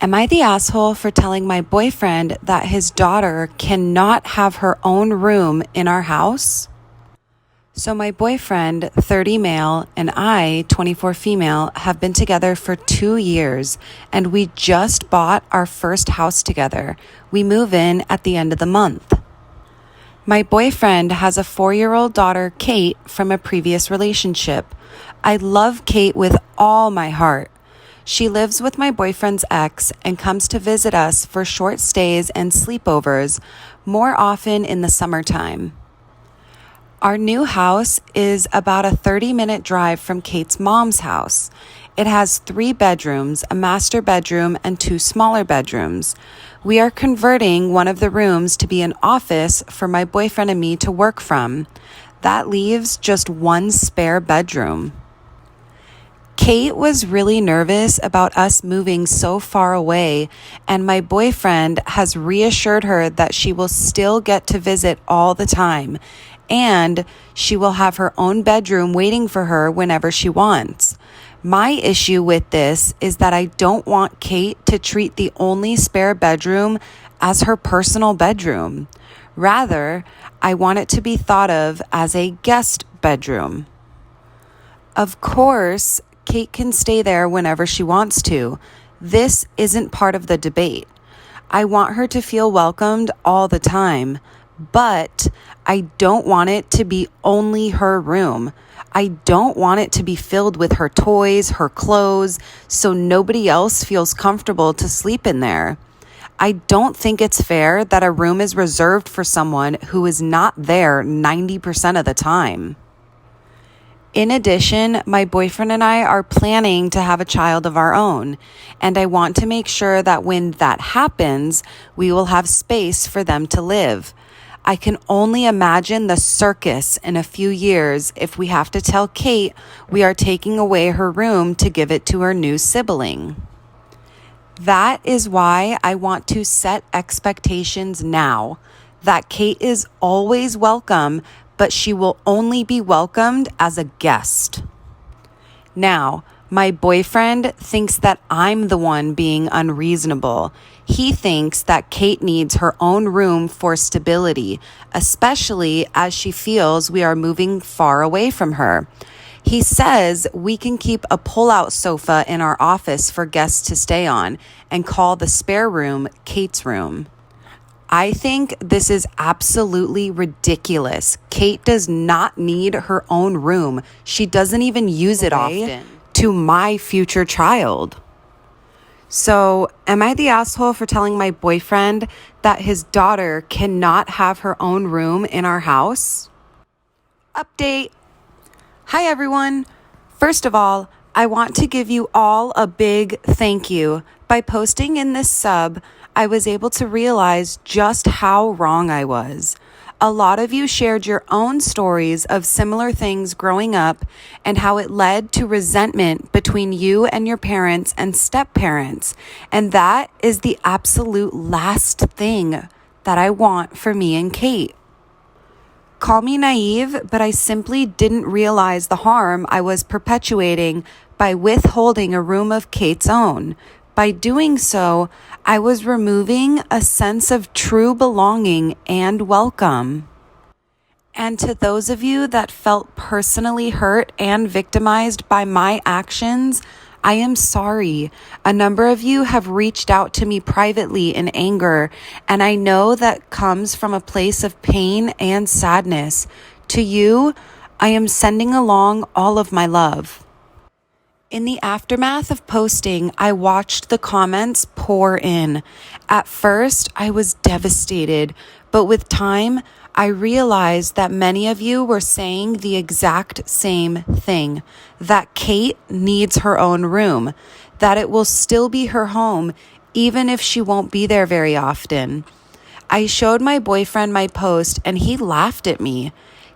Am I the asshole for telling my boyfriend that his daughter cannot have her own room in our house? So my boyfriend, 30 male, and I, 24 female, have been together for 2 years, and we just bought our first house together. We move in at the end of the month. My boyfriend has a 4-year-old daughter, Kate, from a previous relationship. I love Kate with all my heart. She lives with my boyfriend's ex and comes to visit us for short stays and sleepovers, more often in the summertime. Our new house is about a 30-minute drive from Kate's mom's house. It has 3 bedrooms, a master bedroom, and 2 smaller bedrooms. We are converting one of the rooms to be an office for my boyfriend and me to work from. That leaves just 1 spare bedroom. Kate was really nervous about us moving so far away, and my boyfriend has reassured her that she will still get to visit all the time, and she will have her own bedroom waiting for her whenever she wants. My issue with this is that I don't want Kate to treat the only spare bedroom as her personal bedroom. Rather, I want it to be thought of as a guest bedroom. Of course, Kate can stay there whenever she wants to. This isn't part of the debate. I want her to feel welcomed all the time, but I don't want it to be only her room. I don't want it to be filled with her toys, her clothes, so nobody else feels comfortable to sleep in there. I don't think it's fair that a room is reserved for someone who is not there 90% of the time. In addition, my boyfriend and I are planning to have a child of our own, and I want to make sure that when that happens, we will have space for them to live. I can only imagine the circus in a few years if we have to tell Kate we are taking away her room to give it to her new sibling. That is why I want to set expectations now, that Kate is always welcome, but she will only be welcomed as a guest. Now, my boyfriend thinks that I'm the one being unreasonable. He thinks that Kate needs her own room for stability, especially as she feels we are moving far away from her. He says we can keep a pull-out sofa in our office for guests to stay on and call the spare room Kate's room. I think this is absolutely ridiculous. Kate does not need her own room. She doesn't even use it often to my future child. So, am I the asshole for telling my boyfriend that his daughter cannot have her own room in our house? Update. Hi, everyone. First of all, I want to give you all a big thank you. By posting in this sub, I was able to realize just how wrong I was. A lot of you shared your own stories of similar things growing up and how it led to resentment between you and your parents and step-parents. And that is the absolute last thing that I want for me and Kate. Call me naive, but I simply didn't realize the harm I was perpetuating by withholding a room of Kate's own. By doing so, I was removing a sense of true belonging and welcome. And to those of you that felt personally hurt and victimized by my actions, I am sorry. A number of you have reached out to me privately in anger, and I know that comes from a place of pain and sadness. To you, I am sending along all of my love. In the aftermath of posting, I watched the comments pour in. At first, I was devastated, but with time, I realized that many of you were saying the exact same thing, that Kate needs her own room, that it will still be her home, even if she won't be there very often. I showed my boyfriend my post, and he laughed at me.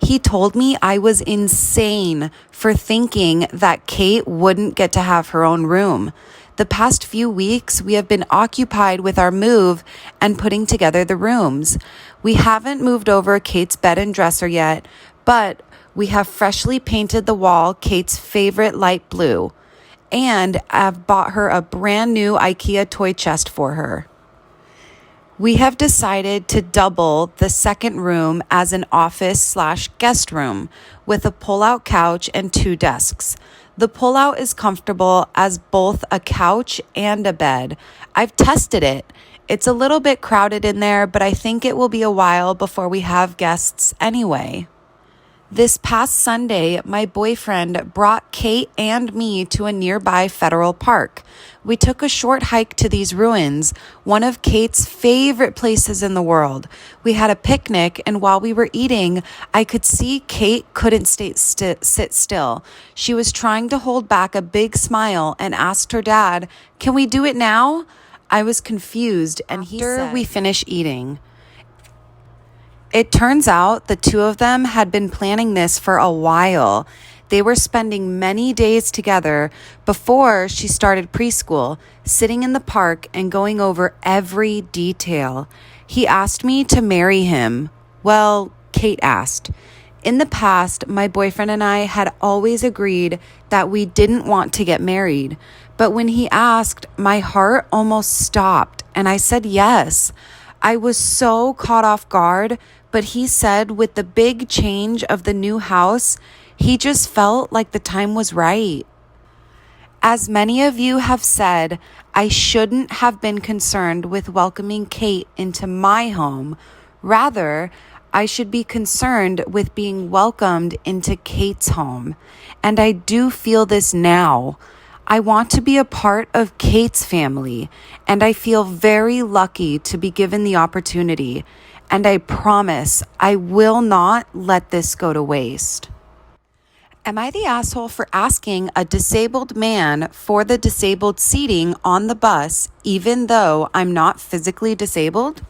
He told me I was insane for thinking that Kate wouldn't get to have her own room. The past few weeks, we have been occupied with our move and putting together the rooms. We haven't moved over Kate's bed and dresser yet, but we have freshly painted the wall Kate's favorite light blue. and I've bought her a brand new IKEA toy chest for her. We have decided to double the second room as an office/guest room with a pull-out couch and 2 desks. The pull-out is comfortable as both a couch and a bed. I've tested it. It's a little bit crowded in there, but I think it will be a while before we have guests anyway. This past Sunday, my boyfriend brought Kate and me to a nearby federal park. We took a short hike to these ruins, one of Kate's favorite places in the world. We had a picnic, and while we were eating, I could see Kate couldn't sit still. She was trying to hold back a big smile and asked her dad, "Can we do it now?" I was confused, and he said, we finished eating. It turns out the two of them had been planning this for a while. They were spending many days together before she started preschool, sitting in the park and going over every detail. He asked me to marry him. Well, Kate asked. In the past, my boyfriend and I had always agreed that we didn't want to get married. But when he asked, my heart almost stopped, and I said yes. I was so caught off guard, but he said with the big change of the new house, he just felt like the time was right. As many of you have said, I shouldn't have been concerned with welcoming Kate into my home. Rather, I should be concerned with being welcomed into Kate's home. And I do feel this now. I want to be a part of Kate's family, and I feel very lucky to be given the opportunity, and I promise I will not let this go to waste. Am I the asshole for asking a disabled man for the disabled seating on the bus, even though I'm not physically disabled?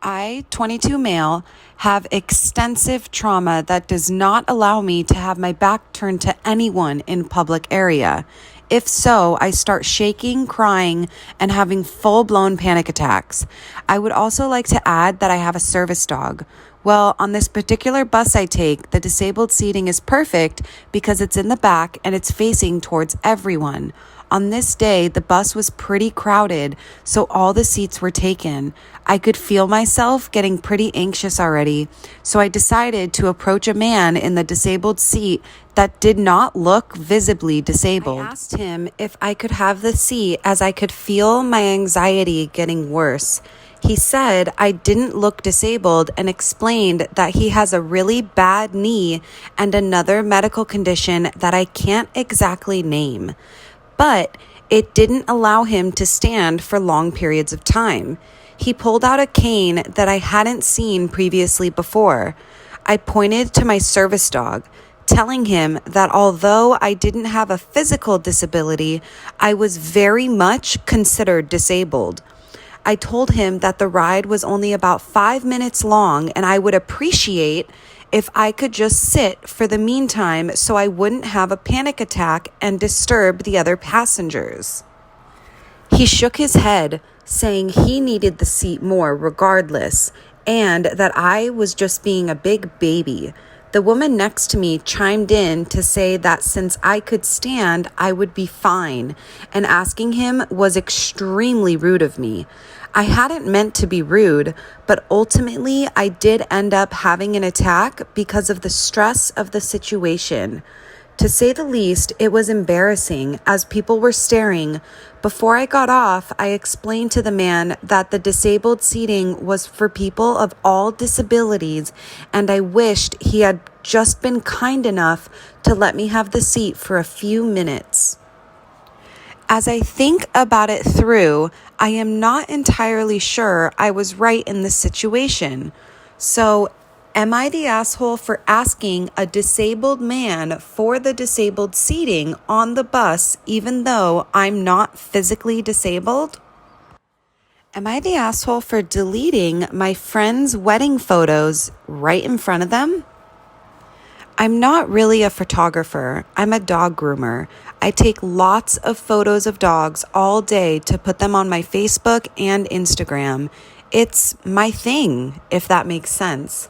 I, 22 male, have extensive trauma that does not allow me to have my back turned to anyone in public area. If so, I start shaking, crying, and having full-blown panic attacks. I would also like to add that I have a service dog. Well, on this particular bus I take, the disabled seating is perfect because it's in the back and it's facing towards everyone. On this day, the bus was pretty crowded, so all the seats were taken. I could feel myself getting pretty anxious already, so I decided to approach a man in the disabled seat that did not look visibly disabled. I asked him if I could have the seat as I could feel my anxiety getting worse. He said I didn't look disabled and explained that he has a really bad knee and another medical condition that I can't exactly name. But it didn't allow him to stand for long periods of time. He pulled out a cane that I hadn't seen previously before. I pointed to my service dog, telling him that although I didn't have a physical disability, I was very much considered disabled. I told him that the ride was only about 5 minutes long and I would appreciate if I could just sit for the meantime so I wouldn't have a panic attack and disturb the other passengers. He shook his head, saying he needed the seat more regardless, and that I was just being a big baby. The woman next to me chimed in to say that since I could stand, I would be fine, and asking him was extremely rude of me. I hadn't meant to be rude, but ultimately I did end up having an attack because of the stress of the situation. To say the least, it was embarrassing as people were staring. Before I got off, I explained to the man that the disabled seating was for people of all disabilities, and I wished he had just been kind enough to let me have the seat for a few minutes. As I think about it through, I am not entirely sure I was right in this situation. So, am I the asshole for asking a disabled man for the disabled seating on the bus even though I'm not physically disabled? Am I the asshole for deleting my friends' wedding photos right in front of them? I'm not really a photographer. I'm a dog groomer. I take lots of photos of dogs all day to put them on my Facebook and Instagram. It's my thing, if that makes sense.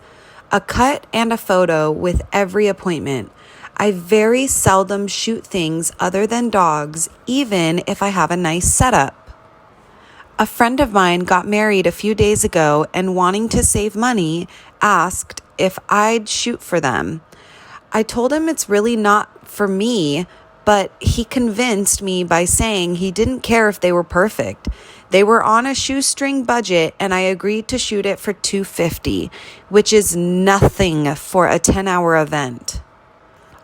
A cut and a photo with every appointment. I very seldom shoot things other than dogs, even if I have a nice setup. A friend of mine got married a few days ago and, wanting to save money, asked if I'd shoot for them. I told him it's really not for me, but he convinced me by saying he didn't care if they were perfect. They were on a shoestring budget, and I agreed to shoot it for $250, which is nothing for a 10-hour event.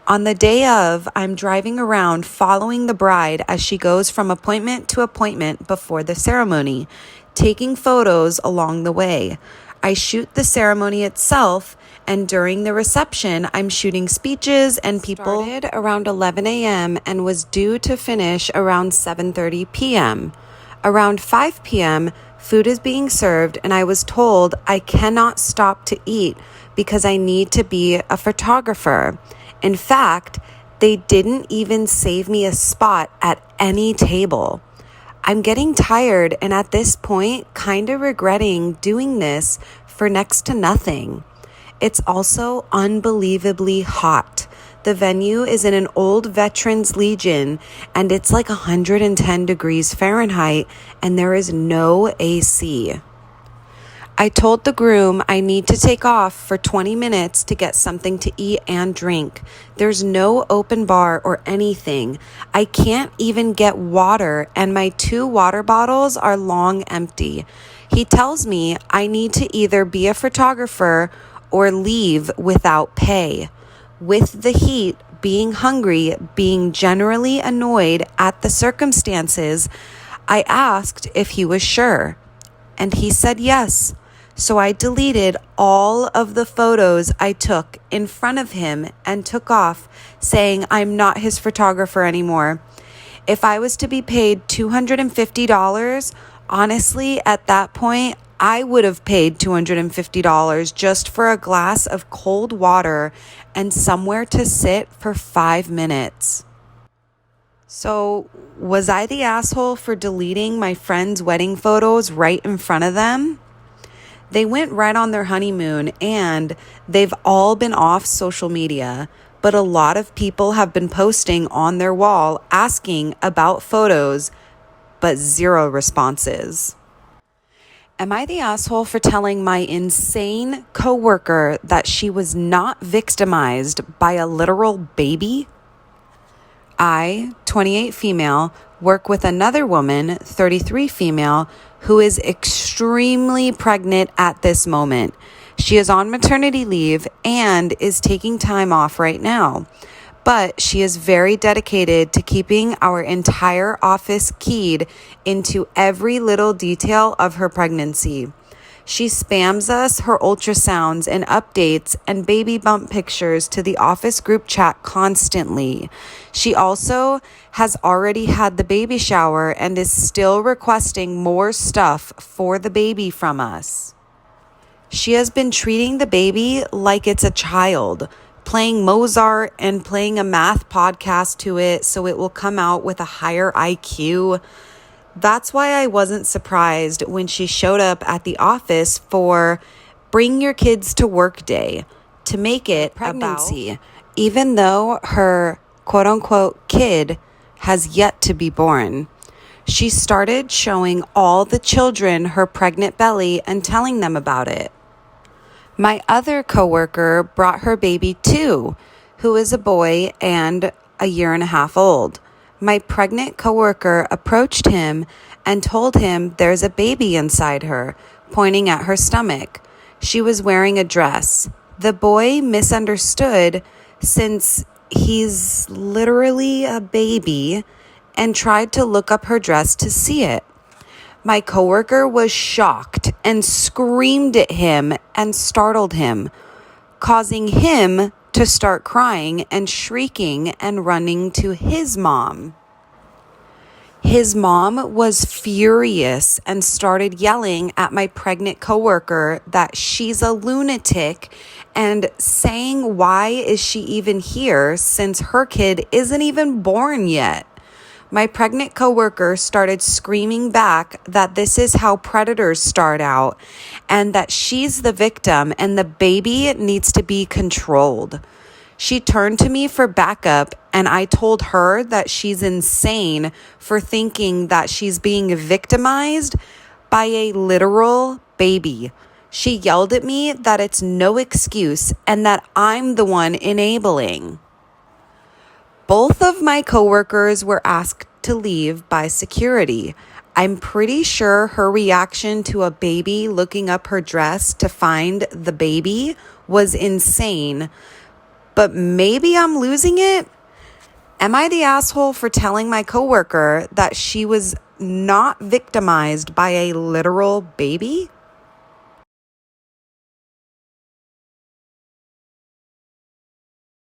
On the day of, I'm driving around following the bride as she goes from appointment to appointment before the ceremony, taking photos along the way. I shoot the ceremony itself, and during the reception, I'm shooting speeches and people. Started around 11 a.m. and was due to finish around 7:30 p.m. Around 5 p.m., food is being served, and I was told I cannot stop to eat because I need to be a photographer. In fact, they didn't even save me a spot at any table. I'm getting tired, and at this point, kind of regretting doing this for next to nothing. It's also unbelievably hot. The venue is in an old Veterans Legion, and it's like 110 degrees Fahrenheit, and there is no AC. I told the groom I need to take off for 20 minutes to get something to eat and drink. There's no open bar or anything. I can't even get water, and my 2 water bottles are long empty. He tells me I need to either be a photographer or leave without pay. With the heat, being hungry, being generally annoyed at the circumstances, I asked if he was sure, and he said yes. So I deleted all of the photos I took in front of him and took off, saying I'm not his photographer anymore. If I was to be paid $250, honestly, at that point, I would have paid $250 just for a glass of cold water and somewhere to sit for 5 minutes. So, was I the asshole for deleting my friends' wedding photos right in front of them? They went right on their honeymoon, and they've all been off social media, but a lot of people have been posting on their wall asking about photos, but 0 responses. Am I the asshole for telling my insane coworker that she was not victimized by a literal baby? I, 28 female, work with another woman, 33 female, who is extremely pregnant at this moment. She is on maternity leave and is taking time off right now. But she is very dedicated to keeping our entire office keyed into every little detail of her pregnancy. She spams us her ultrasounds and updates and baby bump pictures to the office group chat constantly. She also has already had the baby shower and is still requesting more stuff for the baby from us. She has been treating the baby like it's a child, playing Mozart and playing a math podcast to it so it will come out with a higher IQ. That's why I wasn't surprised when she showed up at the office for Bring Your Kids to Work Day to make it pregnancy, even though her quote-unquote kid has yet to be born. She started showing all the children her pregnant belly and telling them about it. My other coworker brought her baby too, who is a boy and a 1.5 years old. My pregnant coworker approached him and told him there's a baby inside her, pointing at her stomach. She was wearing a dress. The boy misunderstood since he's literally a baby and tried to look up her dress to see it. My coworker was shocked and screamed at him and startled him, causing him to start crying and shrieking and running to his mom. His mom was furious and started yelling at my pregnant coworker that she's a lunatic and saying why is she even here since her kid isn't even born yet. My pregnant coworker started screaming back that this is how predators start out and that she's the victim and the baby needs to be controlled. She turned to me for backup, and I told her that she's insane for thinking that she's being victimized by a literal baby. She yelled at me that it's no excuse and that I'm the one enabling. Both of my coworkers were asked to leave by security. I'm pretty sure her reaction to a baby looking up her dress to find the baby was insane, but maybe I'm losing it. Am I the asshole for telling my coworker that she was not victimized by a literal baby?